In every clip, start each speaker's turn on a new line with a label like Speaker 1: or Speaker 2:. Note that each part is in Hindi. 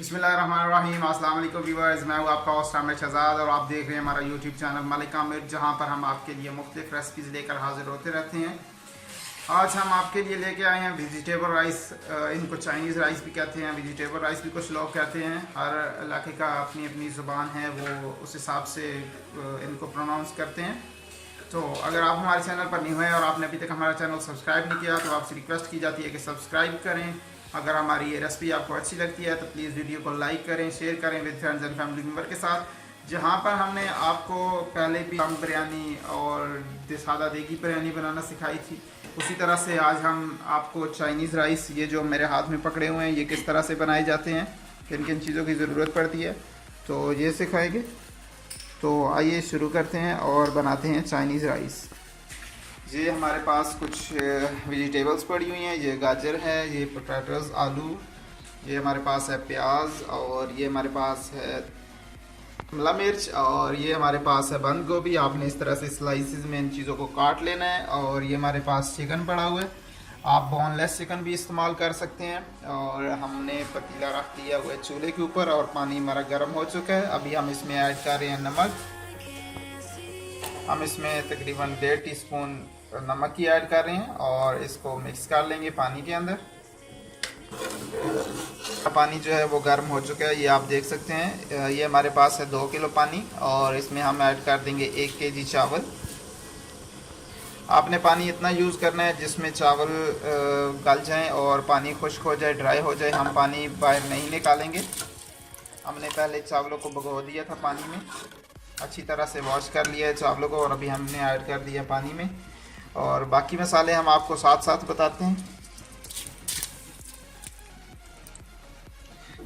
Speaker 1: बिस्मिल्लाहिर्रहमानिर्रहीम। अस्सलाम वालेकुम व्यूअर्स, मैं हूँ आपका होस्ट आमिर शहजाद और आप देख रहे हैं हमारा यूट्यूब चैनल मलिक आमिर, जहाँ पर हम आपके लिए मुख्तलिफ रेसिपीज़ लेकर हाजिर होते रहते हैं। आज हम आपके लिए लेके आए हैं वेजिटेबल राइस। इनको चाइनीज़ राइस भी कहते हैं, वेजिटेबल राइस भी कुछ लोग कहते हैं। हर इलाके का अपनी अपनी ज़ुबान है, वो उस हिसाब से इनको प्रोनाउंस करते हैं। तो अगर आप हमारे चैनल पर नहीं हुए और आपने अभी तक हमारा चैनल सब्सक्राइब नहीं किया तो आपसे रिक्वेस्ट की जाती है कि सब्सक्राइब करें। अगर हमारी ये रेसिपी आपको अच्छी लगती है तो प्लीज़ वीडियो को लाइक करें, शेयर करें with friends and family member के साथ। जहाँ पर हमने आपको पहले भी दम बिरयानी और सादा देगी बिरयानी बनाना सिखाई थी, उसी तरह से आज हम आपको चाइनीज़ राइस, ये जो मेरे हाथ में पकड़े हुए हैं, ये किस तरह से बनाए जाते हैं, किन किन चीज़ों की ज़रूरत पड़ती है, तो ये सिखाएंगे। तो आइए शुरू करते हैं और बनाते हैं चाइनीज़ राइस। ये हमारे पास कुछ वेजिटेबल्स पड़ी हुई हैं। ये गाजर है, ये पोटैटोज़ आलू, ये हमारे पास है प्याज, और ये हमारे पास है शिमला मिर्च, और ये हमारे पास है बंद गोभी। आपने इस तरह से स्लाइसिस में इन चीज़ों को काट लेना है। और ये हमारे पास चिकन पड़ा हुआ है, आप बोनलेस चिकन भी इस्तेमाल कर सकते हैं। और हमने पतीला रख दिया हुआ है चूल्हे के ऊपर और पानी हमारा गर्म हो चुका है। अभी हम इसमें ऐड कर रहे हैं नमक। हम इसमें तकरीबन 1.5 टीस्पून नमक की ऐड कर रहे हैं और इसको मिक्स कर लेंगे पानी के अंदर। पानी जो है वो गर्म हो चुका है, ये आप देख सकते हैं। ये हमारे पास है 2 किलो पानी और इसमें हम ऐड कर देंगे 1 केजी चावल। आपने पानी इतना यूज़ करना है जिसमें चावल गल जाएं और पानी खुश्क हो जाए, ड्राई हो जाए। हम पानी बाहर नहीं निकालेंगे। हमने पहले चावलों को भिगो दिया था पानी में, अच्छी तरह से वॉश कर लिया है चावलों को, और अभी हमने ऐड कर दिया पानी में। और बाकी मसाले हम आपको साथ साथ बताते हैं।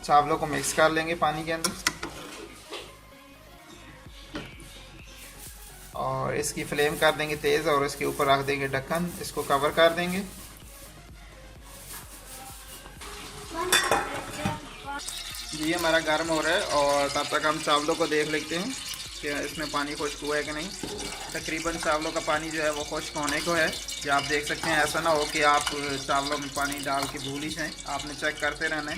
Speaker 1: चावलों को मिक्स कर लेंगे पानी के अंदर और इसकी फ्लेम कर देंगे तेज़ और इसके ऊपर रख देंगे ढक्कन, इसको कवर कर देंगे। ये हमारा गर्म हो रहा है और तब तक हम चावलों को देख लेते हैं कि इसमें पानी खुश्क हुआ है कि नहीं। तकरीबन चावलों का पानी जो है वो खुश्क होने को है। ये आप देख सकते हैं। ऐसा ना हो कि आप चावलों में पानी डाल के भूल ही जाएँ, आपने चेक करते रहना है।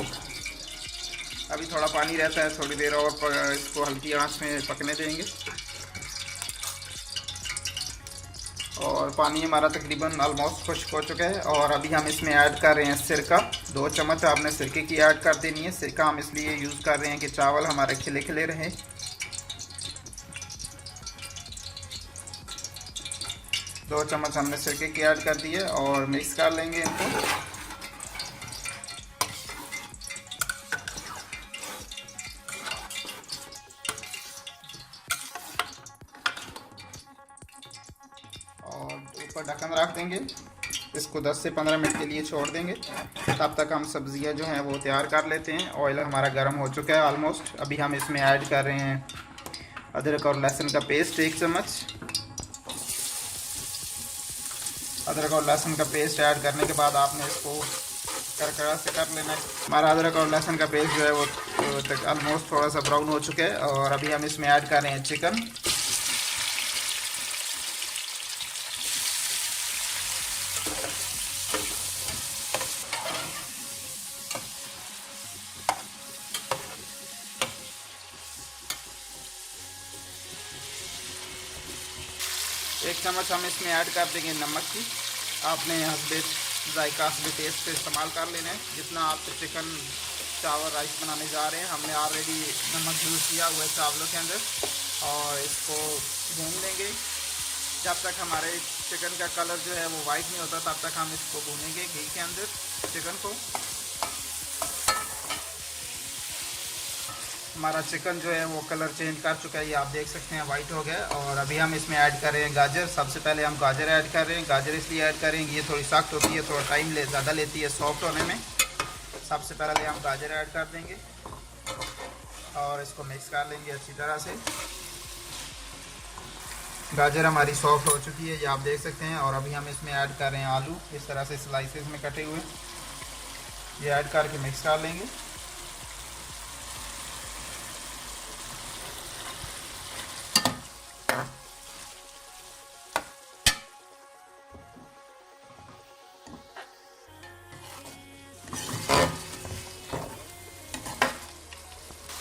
Speaker 1: अभी थोड़ा पानी रहता है, थोड़ी देर और इसको हल्की आंच में पकने देंगे। और पानी हमारा तकरीबन ऑलमोस्ट खुश्क हो चुका है। और अभी हम इसमें ऐड कर रहे हैं सिरका। 2 चम्मच आपने सिरके की ऐड कर देनी है। सिरका हम इसलिए यूज़ कर रहे हैं कि चावल हमारे खिले खिले रहें। 2 चम्मच हमने सिरके की ऐड कर दी है और मिक्स कर लेंगे इनको। और ऊपर ढक्कन रख देंगे, इसको 10 से 15 मिनट के लिए छोड़ देंगे। तब तक हम सब्जियां जो हैं वो तैयार कर लेते हैं। ऑयल हमारा गर्म हो चुका है ऑलमोस्ट। अभी हम इसमें ऐड कर रहे हैं अदरक और लहसुन का पेस्ट 1 चम्मच। अदरक और लहसुन का पेस्ट ऐड करने के बाद आपने इसको करकरा से कर लेना है। हमारा अदरक और लहसुन का पेस्ट जो है वो ऑलमोस्ट थोड़ा सा ब्राउन हो चुका है। और अभी हम इसमें ऐड कर रहे हैं चिकन। एक चम्मच हम इसमें ऐड कर देंगे नमक की। आपने हस्बे जायका हस्बे टेस्ट पे इस्तेमाल कर लेना है जितना आप चिकन चावल राइस बनाने जा रहे हैं। हमने ऑलरेडी नमक यूज़ किया हुआ है चावलों के अंदर और इसको भून लेंगे जब तक हमारे चिकन का कलर जो है वो वाइट नहीं होता, तब तक हम इसको भूनेंगे घी के अंदर चिकन को। हमारा चिकन जो है वो कलर चेंज कर चुका है, ये आप देख सकते हैं वाइट हो गया। और अभी हम इसमें ऐड कर रहे हैं गाजर। सबसे पहले हम गाजर ऐड कर रहे हैं। गाजर इसलिए ऐड करेंगे, ये थोड़ी सख्त होती है, थोड़ा टाइम ज़्यादा लेती है सॉफ्ट होने में। सबसे पहले हम गाजर ऐड कर देंगे और इसको मिक्स कर लेंगे अच्छी तरह से। गाजर हमारी सॉफ्ट हो चुकी है, ये आप देख सकते हैं। और अभी हम इसमें ऐड कर रहे हैं आलू, इस तरह से स्लाइसेस में कटे हुए, ये ऐड करके मिक्स कर लेंगे।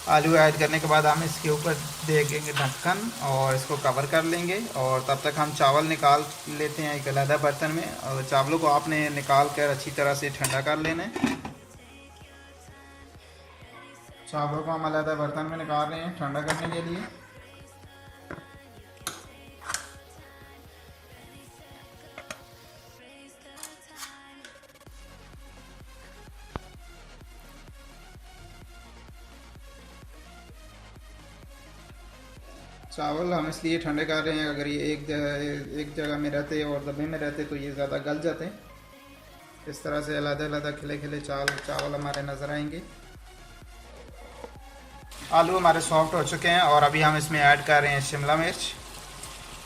Speaker 1: आलू ऐड करने के बाद हम इसके ऊपर देंगे ढक्कन और इसको कवर कर लेंगे। और तब तक हम चावल निकाल लेते हैं एक अलग बर्तन में। और चावलों को आपने निकाल कर अच्छी तरह से ठंडा कर लेना है। चावलों को हम अलग बर्तन में निकाल रहे हैं ठंडा करने के लिए। चावल हम इसलिए ठंडे कर रहे हैं, अगर ये एक जगह में रहते और दबे में रहते तो ये ज़्यादा गल जाते। इस तरह से अलग अलग खिले खिले चावल हमारे नज़र आएंगे। आलू हमारे सॉफ्ट हो चुके हैं और अभी हम इसमें ऐड कर रहे हैं शिमला मिर्च,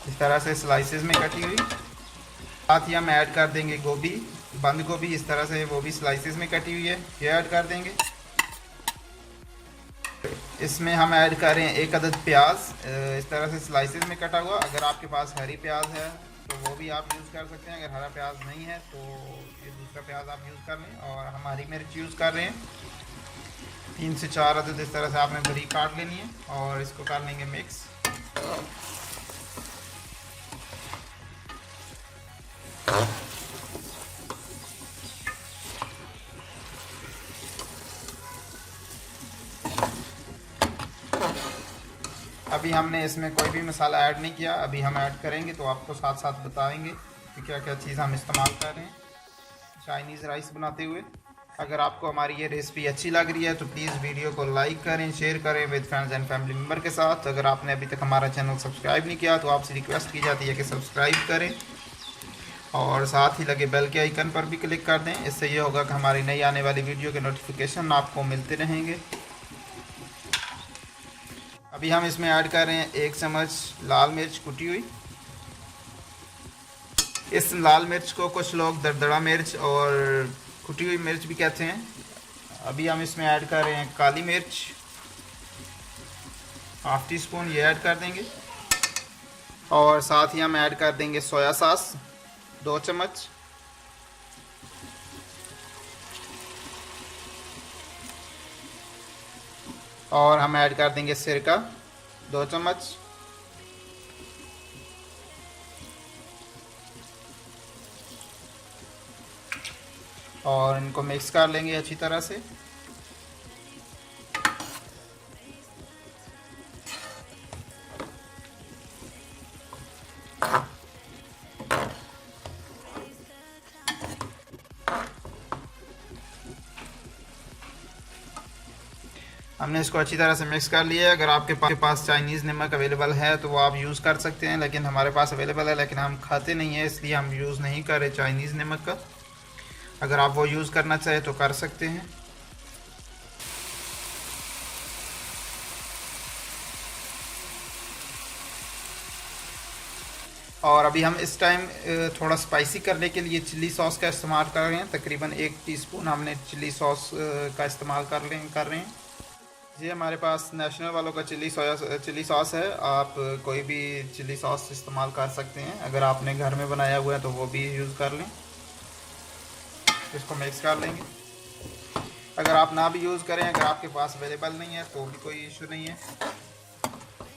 Speaker 1: इस तरह से स्लाइसेस में कटी हुई। साथ ही हम ऐड कर देंगे गोभी, बंद गोभी, इस तरह से वो भी स्लाइसेस में कटी हुई है, ये ऐड कर देंगे। इसमें हम ऐड कर रहे हैं एक अदद प्याज, इस तरह से स्लाइसेस में कटा हुआ। अगर आपके पास हरी प्याज है तो वो भी आप यूज़ कर सकते हैं, अगर हरा प्याज नहीं है तो ये दूसरा प्याज आप यूज़ कर लें। और हम हरी मिर्च यूज़ कर रहे हैं 3 से 4 अदद, इस तरह से आपने बारीक काट लेनी है और इसको कर लेंगे मिक्स। अभी हमने इसमें कोई भी मसाला ऐड नहीं किया, अभी हम ऐड करेंगे तो आपको साथ साथ बताएंगे कि क्या क्या चीज़ हम इस्तेमाल कर रहे हैं चाइनीज़ राइस बनाते हुए। अगर आपको हमारी ये रेसिपी अच्छी लग रही है तो प्लीज़ वीडियो को लाइक करें, शेयर करें with friends and family member के साथ। अगर आपने अभी तक हमारा चैनल सब्सक्राइब नहीं किया तो आपसे रिक्वेस्ट की जाती है कि सब्सक्राइब करें और साथ ही लगे बेल के आइकन पर भी क्लिक कर दें। इससे ये होगा कि हमारी नई आने वाली वीडियो के नोटिफिकेशन आपको मिलते रहेंगे। अभी हम इसमें ऐड कर रहे हैं 1 चम्मच लाल मिर्च कुटी हुई। इस लाल मिर्च को कुछ लोग दरदरा मिर्च और कुटी हुई मिर्च भी कहते हैं। अभी हम इसमें ऐड कर रहे हैं काली मिर्च, ½ टीस्पून ये ऐड कर देंगे। और साथ ही हम ऐड कर देंगे सोया सॉस 2 चम्मच। और हम ऐड कर देंगे सिरका 2 चम्मच। और इनको मिक्स कर लेंगे अच्छी तरह से। हमने इसको अच्छी तरह से मिक्स कर लिया है। अगर आपके पास चाइनीज़ नमक अवेलेबल है तो वो आप यूज़ कर सकते हैं, लेकिन हमारे पास अवेलेबल है लेकिन हम खाते नहीं हैं, इसलिए हम यूज़ नहीं कर रहे चाइनीज़ नमक का। अगर आप वो यूज़ करना चाहें तो कर सकते हैं। और अभी हम इस टाइम थोड़ा स्पाइसी करने के लिए चिली सॉस का इस्तेमाल कर रहे हैं। तकरीबन 1 टीस्पून हमने चिली सॉस का इस्तेमाल कर रहे हैं। जी, हमारे पास नेशनल वालों का चिली सॉस है, आप कोई भी चिली सॉस इस्तेमाल कर सकते हैं। अगर आपने घर में बनाया हुआ है तो वो भी यूज़ कर लें। इसको मिक्स कर लेंगे। अगर आप ना भी यूज़ करें, अगर आपके पास अवेलेबल नहीं है तो भी कोई इशू नहीं है।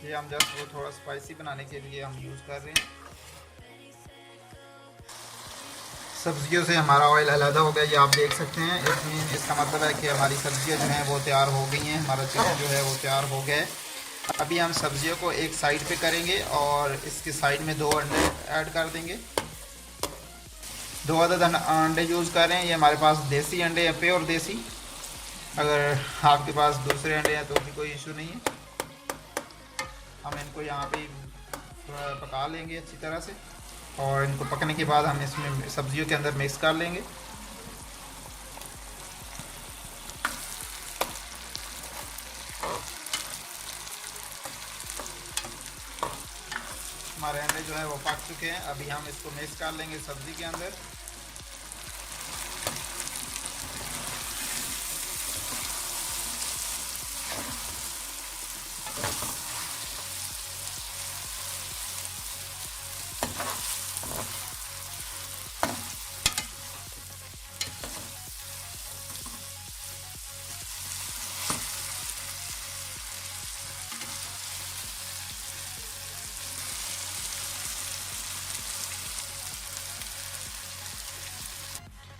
Speaker 1: ये हम जस्ट वो थोड़ा स्पाइसी बनाने के लिए हम यूज़ कर रहे हैं। सब्जियों से हमारा ऑयल अलहदा हो गया, ये आप देख सकते हैं। इसका मतलब है कि हमारी सब्जियां जो हैं वो तैयार हो गई हैं, हमारा चिकन जो है वो तैयार हो गया है। अभी हम सब्जियों को एक साइड पे करेंगे और इसकी साइड में 2 अंडे ऐड कर देंगे। 2 अदद अंडे यूज़ कर रहे हैं। ये हमारे पास देसी अंडे हैं, प्योर देसी। अगर आपके पास दूसरे अंडे हैं तो भी कोई इशू नहीं है। हम इनको यहाँ पे थोड़ा पका लेंगे अच्छी तरह से और इनको पकने के बाद हम इसमें सब्जियों के अंदर मिक्स कर लेंगे। हमारे अंडे जो है वो पक चुके हैं। अभी हम इसको मिक्स कर लेंगे सब्जी के अंदर।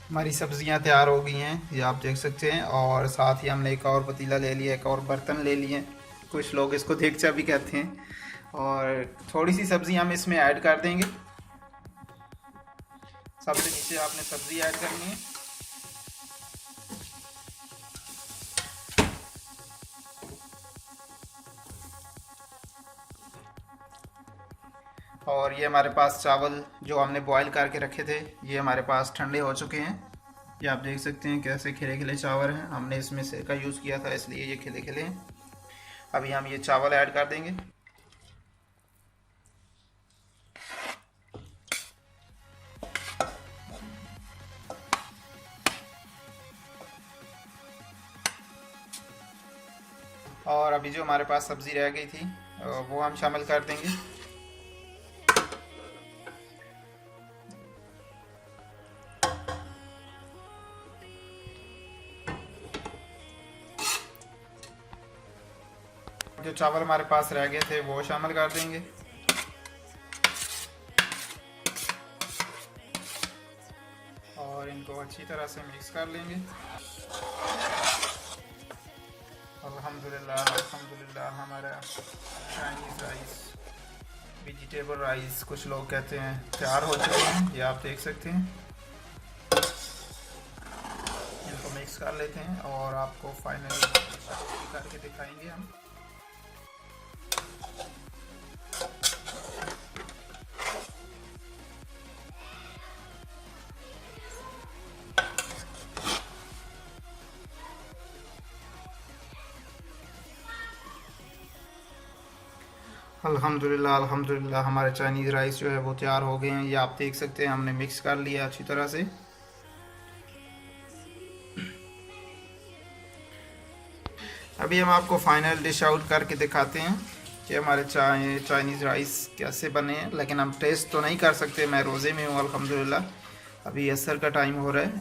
Speaker 1: हमारी सब्जियां तैयार हो गई हैं, ये आप देख सकते हैं। और साथ ही हमने एक और पतीला ले लिया, एक और बर्तन ले लिए, कुछ लोग इसको देगचा भी कहते हैं। और थोड़ी सी सब्ज़ी हम इसमें ऐड कर देंगे। सबसे नीचे आपने सब्ज़ी ऐड करनी है। और ये हमारे पास चावल जो हमने बॉईल करके रखे थे, ये हमारे पास ठंडे हो चुके हैं। ये आप देख सकते हैं कैसे खिले खिले चावल हैं। हमने इसमें सिरका यूज़ किया था, इसलिए ये खिले खिले हैं। अभी हम ये चावल ऐड कर देंगे। और अभी जो हमारे पास सब्ज़ी रह गई थी वो हम शामिल कर देंगे। जो चावल हमारे पास रह गए थे वो शामिल कर देंगे। और इनको अच्छी तरह से मिक्स कर लेंगे। अल्हम्दुलिल्लाह अल्हम्दुलिल्लाह हमारा चाइनीज़ राइस, वेजिटेबल राइस कुछ लोग कहते हैं, तैयार हो चुके हैं। ये आप देख सकते हैं। इनको मिक्स कर लेते हैं और आपको फाइनली करके दिखाएंगे हम। अल्हम्दुलिल्लाह अल्हम्दुलिल्लाह हमारे चाइनीज़ राइस जो है वो तैयार हो गए हैं। ये आप देख सकते हैं, हमने मिक्स कर लिया अच्छी तरह से। अभी हम आपको फाइनल डिश आउट करके दिखाते हैं कि हमारे चाइनीज़ राइस कैसे बने हैं। लेकिन हम टेस्ट तो नहीं कर सकते, मैं रोज़े में हूँ अल्हम्दुलिल्लाह। अभी असर का टाइम हो रहा है,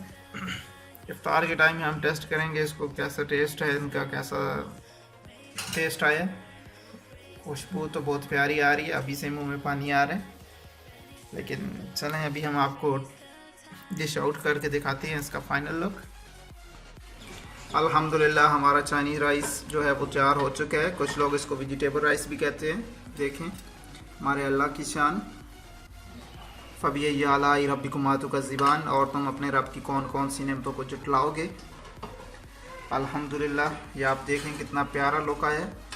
Speaker 1: इफ्तार के टाइम में हम टेस्ट करेंगे इसको कैसा टेस्ट है, इनका कैसा टेस्ट आया। खुशबू तो बहुत प्यारी आ रही है, अभी से मुंह में पानी आ रहा है। लेकिन चलें अभी हम आपको डिश आउट करके दिखाते हैं इसका फाइनल लुक। अल्हम्दुलिल्लाह हमारा चाइनीज़ राइस जो है वो तैयार हो चुका है। कुछ लोग इसको वेजिटेबल राइस भी कहते हैं। देखें हमारे अल्लाह की शान, फ़बी आला रब्बिकुम का ज़िबान, और तुम अपने रब की कौन कौन सी नेमतों को जुटलाओगे। अल्हम्दुलिल्लाह ये आप देखें कितना प्यारा लुक आया है।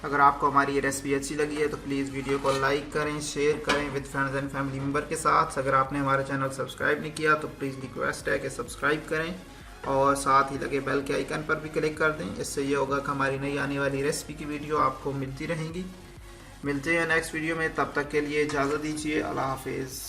Speaker 1: अगर आपको हमारी ये रेसिपी अच्छी लगी है तो प्लीज़ वीडियो को लाइक करें, शेयर करें with friends and family member के साथ। अगर आपने हमारा चैनल सब्सक्राइब नहीं किया तो प्लीज़ रिक्वेस्ट है कि सब्सक्राइब करें और साथ ही लगे बेल के आइकन पर भी क्लिक कर दें। इससे ये होगा कि हमारी नई आने वाली रेसिपी की वीडियो आपको मिलती रहेंगी। मिलते हैं नेक्स्ट वीडियो में, तब तक के लिए इजाज़त दीजिए। अल्लाह हाफिज़।